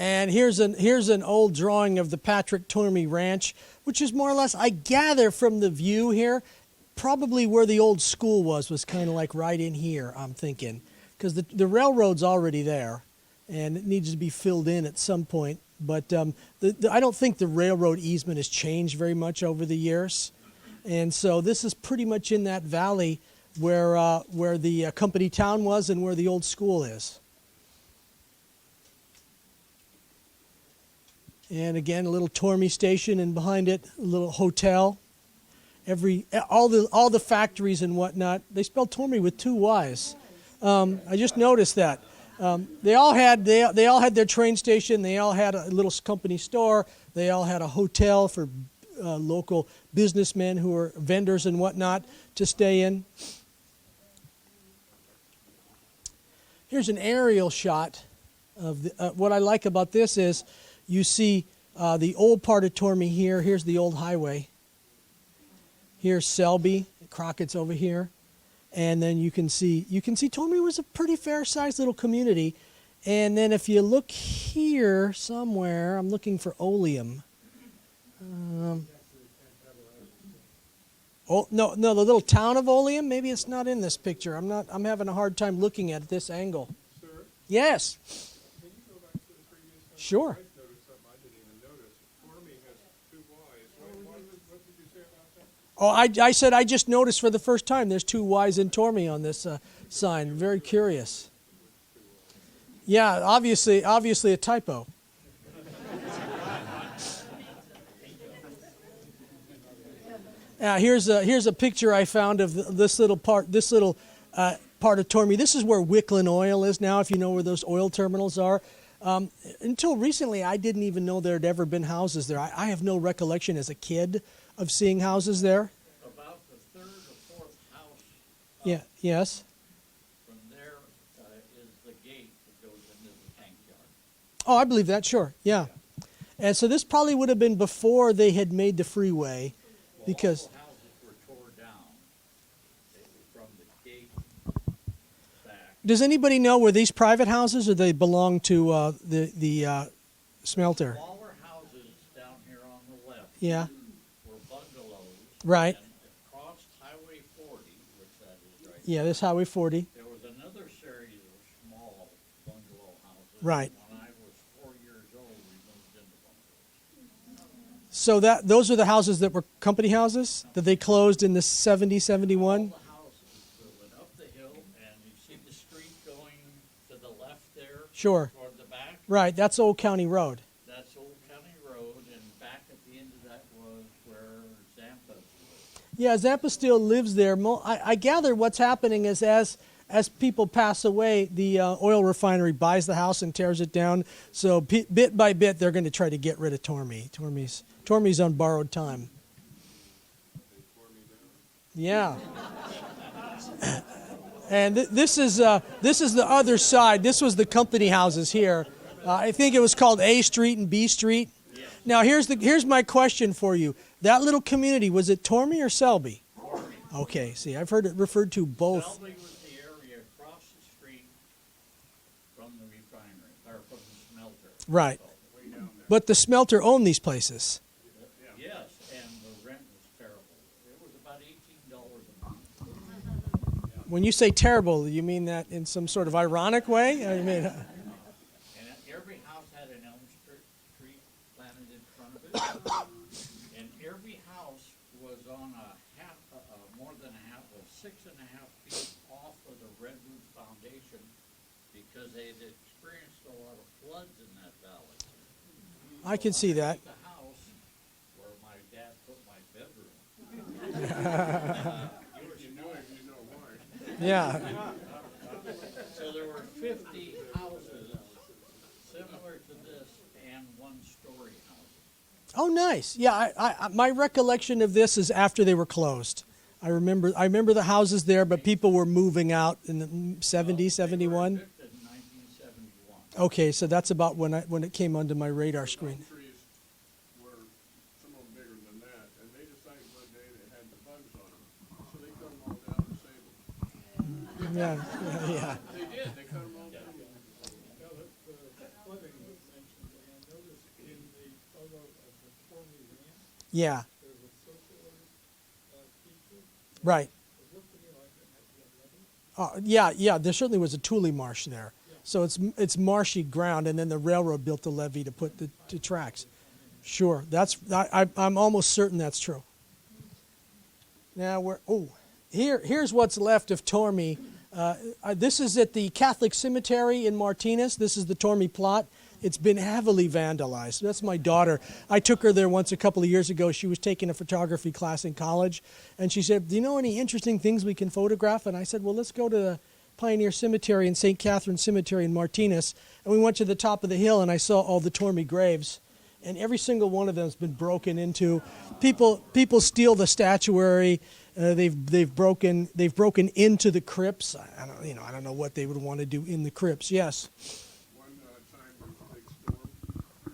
And here's an old drawing of the Patrick Tormey Ranch, which is more or less, I gather from the view here, probably where the old school was kind of like right in here, I'm thinking. Because the railroad's already there, and it needs to be filled in at some point. But I don't think the railroad easement has changed very much over the years. And so this is pretty much in that valley where the company town was and where the old school is. And again, a little Tormey station, and behind it, a little hotel. All the factories and whatnot. They spelled Tormey with 2 Y's. I just noticed that. They all had their train station. They all had a little company store. They all had a hotel for local businessmen who were vendors and whatnot to stay in. Here's an aerial shot of what I like about this is you see the old part of Tormey here. Here's the old highway. Here's Selby. Crockett's over here. And then you can see Tormey was a pretty fair-sized little community. And then if you look here somewhere, I'm looking for Oleum. Oh no, the little town of Oleum. Maybe it's not in this picture. I'm having a hard time looking at this angle. Sir, Yes. can you go back to the previous one? Sure. I noticed something I didn't even notice. Tormey has 2 Ys. What did you say about that? Oh, I said I just noticed for the first time there's 2 Y's in Tormey on this sign. Very curious. Yeah, obviously a typo. Here's a picture I found of this little part of Tormey. This is where Wicklin Oil is now, if you know where those oil terminals are. Until recently, I didn't even know there had ever been houses there. I have no recollection as a kid of seeing houses there. About the 3rd or 4th house Yeah. Yes. from there is the gate that goes into the tank yard. Oh, I believe that. Sure. Yeah. And so this probably would have been before they had made the freeway, Well, because all the houses were tore down. They were from the gate back. does anybody know, were these private houses or they belong to the smelter? Smaller houses down here on the left Yeah. were bungalows. Right. And across Highway 40, which that is right Yeah. This Highway 40. there was another series of small bungalow houses. Right. When I was 4 years old, we moved into bungalows. So those are the houses that were company houses that they closed in the 70, 71? All the houses that went up the hill, and you see the street going to the left there Sure. toward the back. Right. That's Old County Road. That's Old County Road, and back at the end of that was where Zampa lived. Yeah, Zampa still lives there. I gather what's happening is as people pass away, the oil refinery buys the house and tears it down. So bit by bit, they're going to try to get rid of Tormey. Tormey's on borrowed time. Yeah. And this is the other side. This was the company houses here. I think it was called A Street and B Street. Now here's my question for you. That little community, was it Tormey or Selby? Okay. See, I've heard it referred to both. Selby was the area across the street from the refinery, or from the smelter. Right. Way down there. But the smelter owned these places. Yes, and the rent was terrible. It was about $18 a month. When you say terrible, you mean that in some sort of ironic way? I mean, And every house had an elm tree planted in front of it. And every house was on more than 6.5 feet off of the redwood foundation because they had experienced a lot of floods in that valley. I can see that. The house where my dad put my bedroom. You know it, you know why. Yeah. So there were 50 houses similar to this and one-story houses. Oh, nice. Yeah, I my recollection of this is after they were closed. I remember the houses there, but people were moving out in the 70, 71. They were evicted in 1971. Okay, so that's about when it came onto my radar screen. Palm trees were some of them bigger than that, and they decided one day they had the bugs on them, so they cut them all down and saved them. Yeah. They did, they cut them all down. Yeah, the flooding was mentioned Yeah, There was a socialist teacher. right. It looked to me like it had to be a levee. Yeah. There certainly was a Thule marsh there. So it's marshy ground, and then the railroad built the levee to put the tracks. Sure, I'm almost certain that's true. Now here's what's left of Tormey. This is at the Catholic Cemetery in Martinez. This is the Tormey plot. It's been heavily vandalized. That's my daughter. I took her there once a couple of years ago. She was taking a photography class in college, and she said, "Do you know any interesting things we can photograph?" And I said, "Well, let's go to the Pioneer Cemetery and St. Catherine Cemetery in Martinez." And we went to the top of the hill, and I saw all the Tormey graves, and every single one of them has been broken into. People steal the statuary. They've broken into the crypts. I don't know what they would want to do in the crypts. Yes. One time there was a big storm,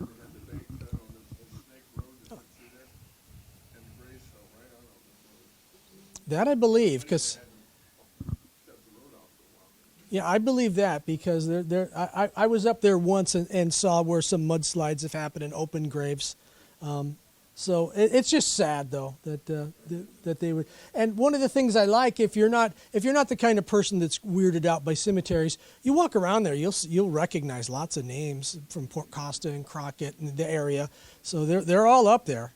and they had the bank cut on the Snake Road that went through there, and the graves fell right out on the road. That I believe, because Shut the road off for a while. yeah, I believe that because I was up there once and saw where some mudslides have happened and open graves. So it's just sad though that they would. And one of the things I like, if you're not the kind of person that's weirded out by cemeteries, you walk around there, you'll recognize lots of names from Port Costa and Crockett and the area. So they're all up there.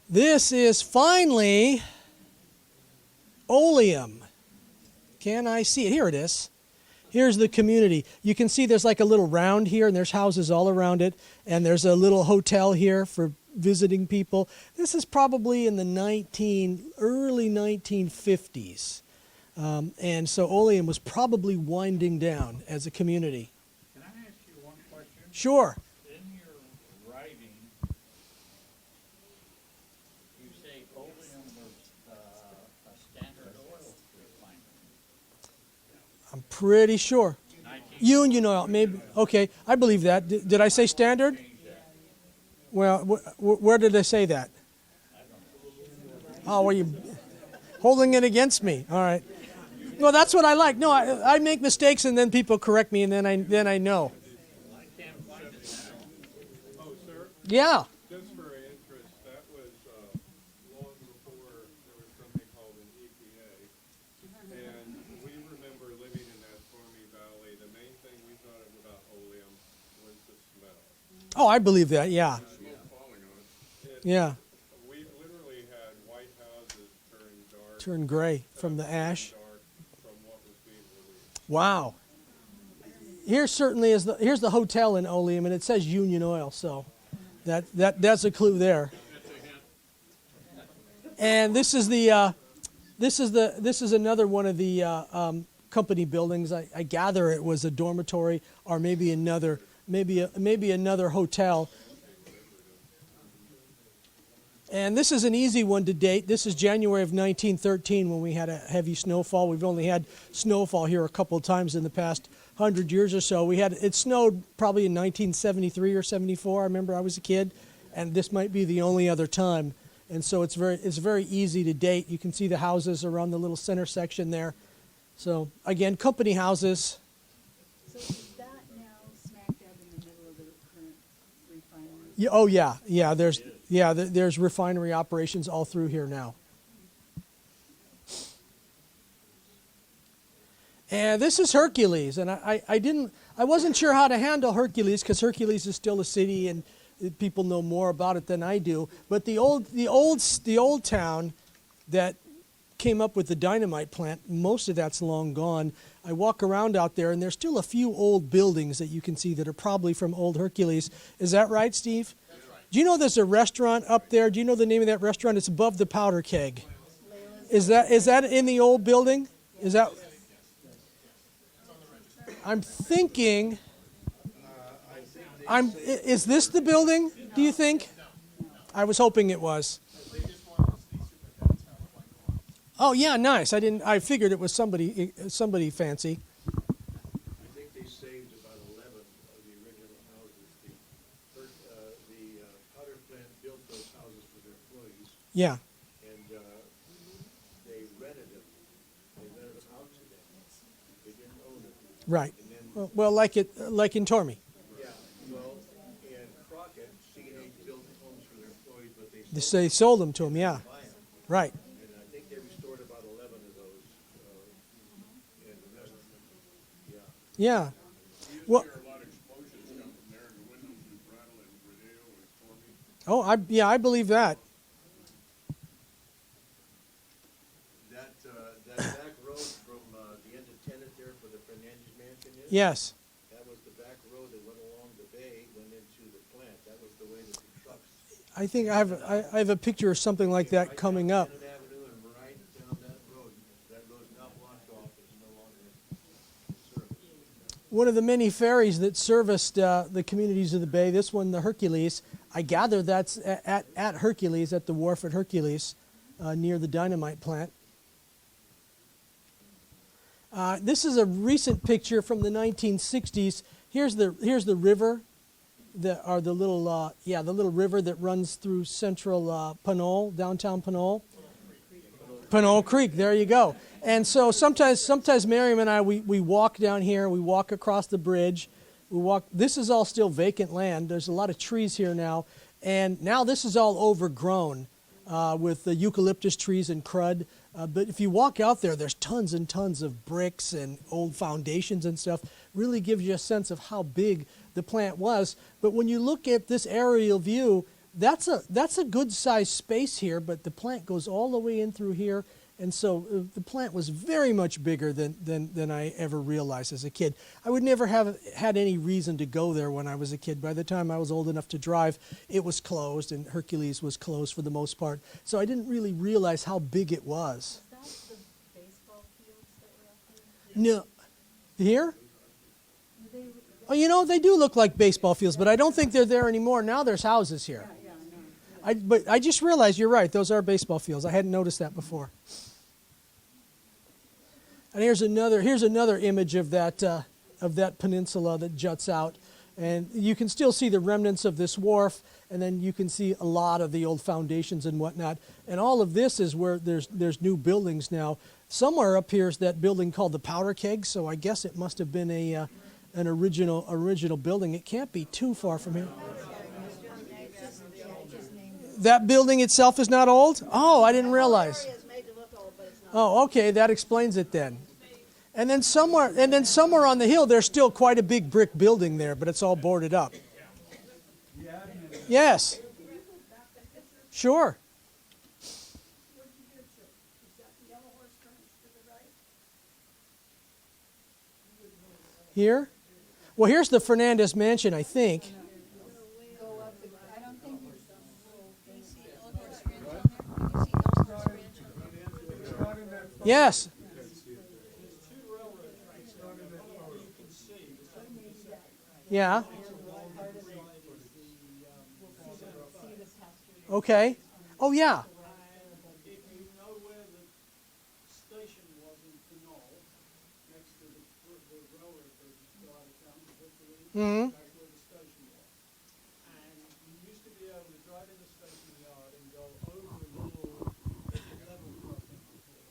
This is finally Oleum. Can I see it? Here it is. Here's the community. You can see there's like a little round here, and there's houses all around it, and there's a little hotel here for visiting people. This is probably in the early 1950s, and so Oleum was probably winding down as a community. Can I ask you one question? Sure. In your writing, you say Oleum was a Standard Oil refinery. I'm pretty sure. 19 Union Oil, maybe. Okay, I believe that. Did I say standard? Well, where did I say that? Oh, were you holding it against me? All right. Well, that's what I like. No, I make mistakes and then people correct me and then I know. I can't find it now. Oh, sir, Yeah. just for interest, that was long before there was something called an EPA. And we remember living in that stormy valley. The main thing we thought of about Oleum was the smell. Oh, I believe that. Yeah. Smoke falling on it. Yeah. We literally had white houses turn dark. Turn gray from the ash. Dark from what was being released. Wow. Here certainly is here's the hotel in Oleum and it says Union Oil, so that's a clue there. And this is another one of the company buildings. I gather it was a dormitory or maybe another hotel. And this is an easy one to date. This is January of 1913 when we had a heavy snowfall. We've only had snowfall here a couple of times in the past 100 years or so. It snowed probably in 1973 or 74. I remember I was a kid, and this might be the only other time. And so it's very easy to date. You can see the houses around the little center section there. So again, company houses. So is that now smack dab in the middle of the current refinery? Yeah, oh yeah. There's refinery operations all through here now. And this is Hercules, and I wasn't sure how to handle Hercules because Hercules is still a city and people know more about it than I do. But the old town that came up with the dynamite plant, most of that's long gone. I walk around out there, and there's still a few old buildings that you can see that are probably from old Hercules. Is that right, Steve? That's right. Do you know there's a restaurant up there? Do you know the name of that restaurant? It's above the powder keg. Is that in the old building? Is that? I'm thinking. Is this the building? Do you think? I was hoping it was. Oh yeah, nice. I figured it was somebody fancy. I think they saved about 11 of the original houses. The powder plant built those houses for their employees, Yeah. and they rented them. They rented them out to them. They didn't own them. Right. And then, Well, like in Tormey. yeah, well, in Crockett, C&H built They sold them to him, yeah. buy 'em. Right. And I think they restored about 11 of those, and the rest, yeah. Yeah. You used to Well, hear a lot of explosions come from there, and the windows would rattle in Rodeo and Tormey. oh, I believe that. That back road from the end of Tenet there for the Fernandez Mansion is? Yes. That was the back road that went along the bay, went into the plant. That was the way that the trucks. I think I have a picture of something like that coming up. Tenet Avenue and right down that road. That road's now blocked off. It's no longer serviced. One of the many ferries that serviced the communities of the bay, this one, the Hercules, I gather that's at Hercules, at the wharf at Hercules, near the dynamite plant. This is a recent picture from the 1960s. Here's the river, the little river that runs through central Pinole, downtown Pinole. Pinole Creek, there you go. And so sometimes Miriam and I, we walk down here, we walk across the bridge, this is all still vacant land. There's a lot of trees here now, and now this is all overgrown with the eucalyptus trees and crud. But if you walk out there, there's tons and tons of bricks and old foundations and stuff. Really gives you a sense of how big the plant was. But when you look at this aerial view, that's a good sized space here, but the plant goes all the way in through here. And so the plant was very much bigger than I ever realized as a kid. I would never have had any reason to go there when I was a kid. By the time I was old enough to drive, it was closed, and Hercules was closed for the most part. So I didn't really realize how big it was. Is that the baseball fields that were out there? No. Here? Were they, Oh, you know, they do look like baseball fields, but I don't think they're there anymore. Now there's houses here. yeah, no. But I just realized you're right. Those are baseball fields. I hadn't noticed that before. And here's another image of that peninsula that juts out, and you can still see the remnants of this wharf, and then you can see a lot of the old foundations and whatnot. And all of this is where there's new buildings now. Somewhere up here is that building called the Powder Keg, so I guess it must have been an original building. It can't be too far from here. That building itself is not old? Oh, I didn't realize. Oh, okay, that explains it then. And then somewhere on the hill, there's still quite a big brick building there, but it's all boarded up. Yes. Sure. Here? Well, here's the Fernandez Mansion, I think. I don't think there's do you see Eleanor's Ridge on there? Do you see Eleanor's Ridge? Yes. Yeah. Okay. Oh, yeah. If you know where the station was in Pinole, next to the railroad bridge, still out of town, Mm-hmm. that's where the station was. And you used to be able to drive in the station yard and go over a little level crossing before.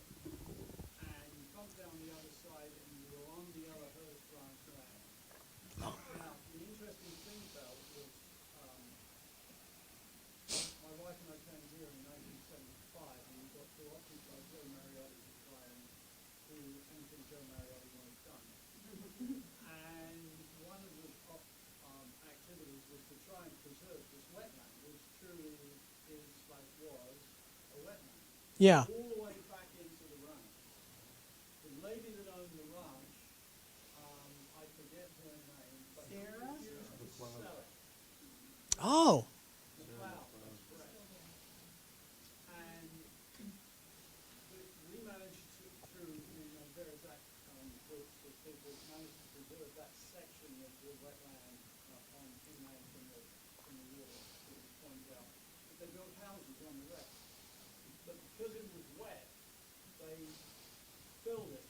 And you come down the other side and you were on the other Hearst branch land. Now, the interesting thing about it was, my wife and I came here in 1975, and we got to occupy Joe Mariotti's client, who anything Joe Mariotti wanted done. And one of the activities was to try and preserve this wetland, which truly was a wetland. Yeah. All the way back into the ranch. The lady that owned the ranch, I forget her name, but she Sarah? refused to sell it. Oh. Wow, that's correct. And we managed to, through various groups of people, managed to preserve that section of the wetland on inland from the water, that was pointed out. But they built houses on the rest. But because it was wet, they filled it,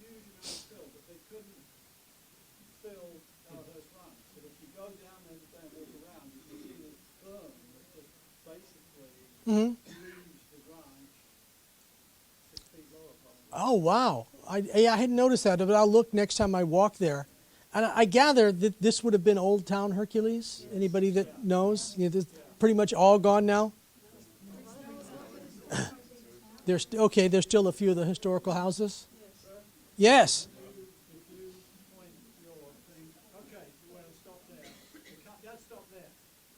huge amount of fill, but they couldn't fill Elmhurst Run. But if you go down there today and walk around, you can see this berm that just basically Mm-hmm. leaves the branch 6 feet lower probably. Oh, wow. I hadn't noticed that, but I'll look next time I walk there. And I gather that this would have been Old Town Hercules? Anybody that knows? This pretty much all gone now? Okay, there's still a few of the historical houses? Yes. If you point your thing, okay, well, stop there. Just stop there.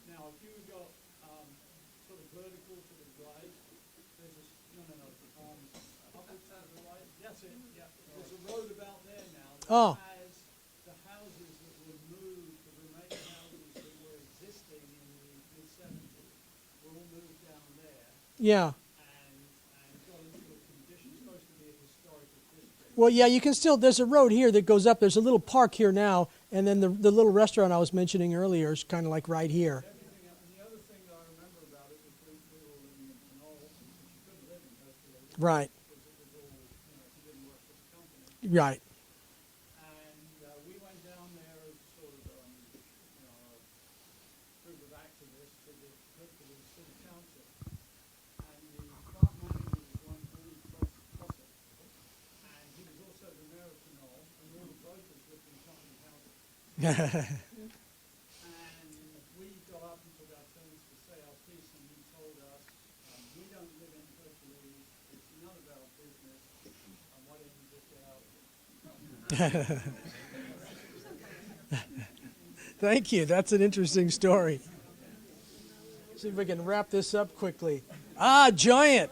Now, if you go, sort of vertical to the right, there's a, no, upward to the right, that's it, yeah. There's a road about there now Oh. that has the houses that were moved, the remaining houses that were existing in the mid-seventies, were all moved down there Yeah. and got into a condition, supposed to be a historical district. Well, yeah, you can still, there's a road here that goes up. There's a little park here now, and then the little restaurant I was mentioning earlier is kind of like right here. Everything else, and the other thing that I remember about it was we were all living in Pinole, and you couldn't live in Hercules Right, because it was all, if you didn't work for the company. right. And we went down there as sort of, a group of activists to the Hercules City Council. And the park manager was one Louis Cossack. And he was also the mayor of Pinole, and all the brokers lived in company houses. And we got up and took our turns to say our piece, and he told us, we don't live in Hercules, it's none of our business, and why don't you just get out of it? Thank you. That's an interesting story. See if we can wrap this up quickly. Giant.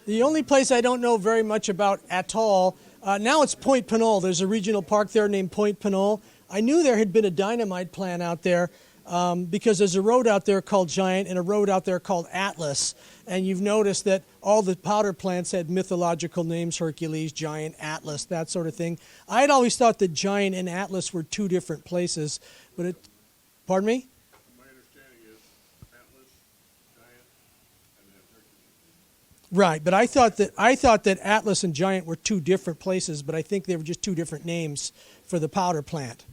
The only place I don't know very much about at all, now it's Point Pinole. There's a regional park there named Point Pinole. I knew there had been a dynamite plant out there because there's a road out there called Giant and a road out there called Atlas. And you've noticed that all the powder plants had mythological names, Hercules, Giant, Atlas, that sort of thing. I had always thought that Giant and Atlas were two different places. But it, pardon me? My understanding is Atlas, Giant, and then Hercules. Right, but I thought that Atlas and Giant were two different places, but I think they were just two different names for the powder plant.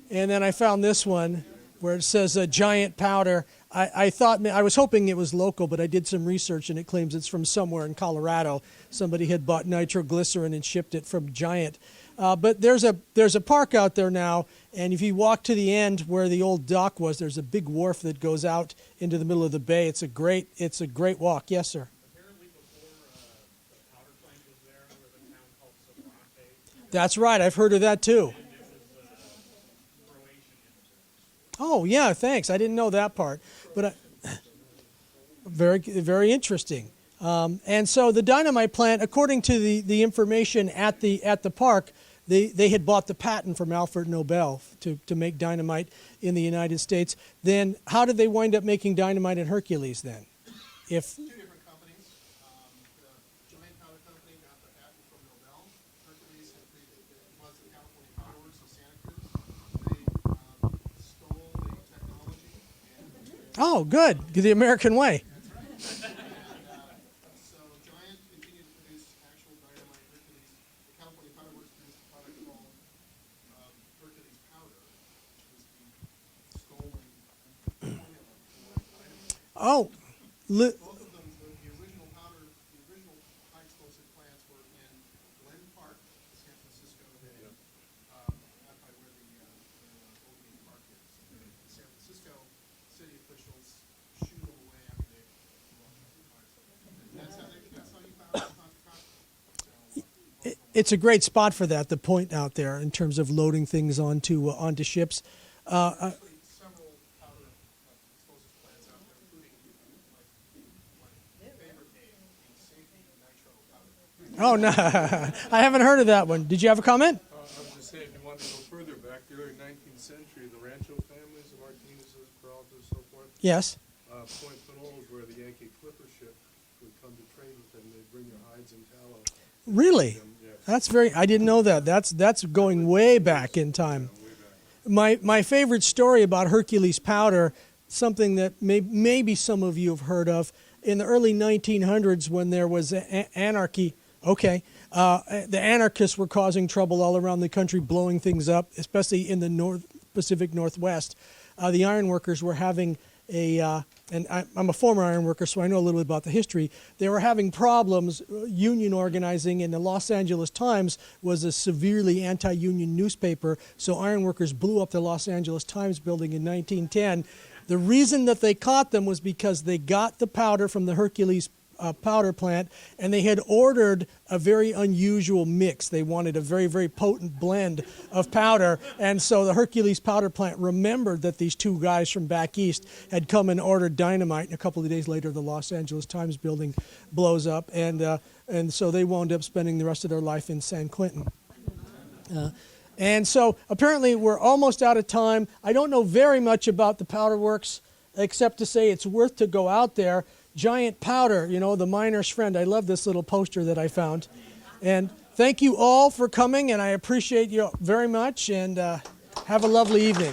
And then I found this one where it says Giant Powder. I was hoping it was local, but I did some research and it claims it's from somewhere in Colorado. Somebody had bought nitroglycerin and shipped it from Giant. But there's a park out there now, and if you walk to the end where the old dock was, there's a big wharf that goes out into the middle of the bay. It's a great walk. Yes, sir. Apparently before the powder plant was there was a town called Sabrate. That's right. I've heard of that too. This is Croatian influence. Oh, yeah, thanks. I didn't know that part. But very, very interesting. And so the dynamite plant, according to the information at the park, they had bought the patent from Alfred Nobel to make dynamite in the United States. Then how did they wind up making dynamite in Hercules then? If Two different companies. The Giant Powder Company got the patent from Nobel. Hercules was the California Powder Works in Santa Cruz. They stole the technology and oh, good, the American way. so Giant continued to produce actual dynamite. Hercules, the California Powder Works produced a product called Hercules Powder, which was the stolen formula for dynamite. Oh, Both of them, the original powder, the original high explosive plants were in Glen Park, San Francisco Bay, out by where the Oleum Park is. The San Francisco city officials shoot them away after they launch the cars. That's how you found Contra. it's a great spot for that. The point out there in terms of loading things onto ships. Actually, several powder explosive plants out there, including my favorite name, the safety nitro powder. Oh no, I haven't heard of that one. Did you have a comment? I was just saying, if you want to go further back, the early 19th century, the Rancho families, the Martinez's, Peraltas, so forth, Yes. Point Pinole is where the Yankee clipper ship would come to trade with them. They'd bring their hides and tallow. Really? Yes. That's very. I didn't know that. That's going way back in time. My favorite story about Hercules powder, something that maybe some of you have heard of, in the early 1900s when there was anarchy. Okay, the anarchists were causing trouble all around the country, blowing things up, especially in the Pacific Northwest. The ironworkers were having and I'm a former iron worker, so I know a little bit about the history. They were having problems union organizing, and the Los Angeles Times was a severely anti-union newspaper, so ironworkers blew up the Los Angeles Times building in 1910. The reason that they caught them was because they got the powder from the Hercules powder plant, and they had ordered a very unusual mix. They wanted a very, very potent blend of powder, and so the Hercules powder plant remembered that these two guys from back east had come and ordered dynamite, and a couple of days later the Los Angeles Times building blows up, and so they wound up spending the rest of their life in San Quentin. And so apparently we're almost out of time. I don't know very much about the powder works, except to say it's worth to go out there. Giant powder, the miner's friend. I love this little poster that I found. And thank you all for coming, and I appreciate you very much, and have a lovely evening.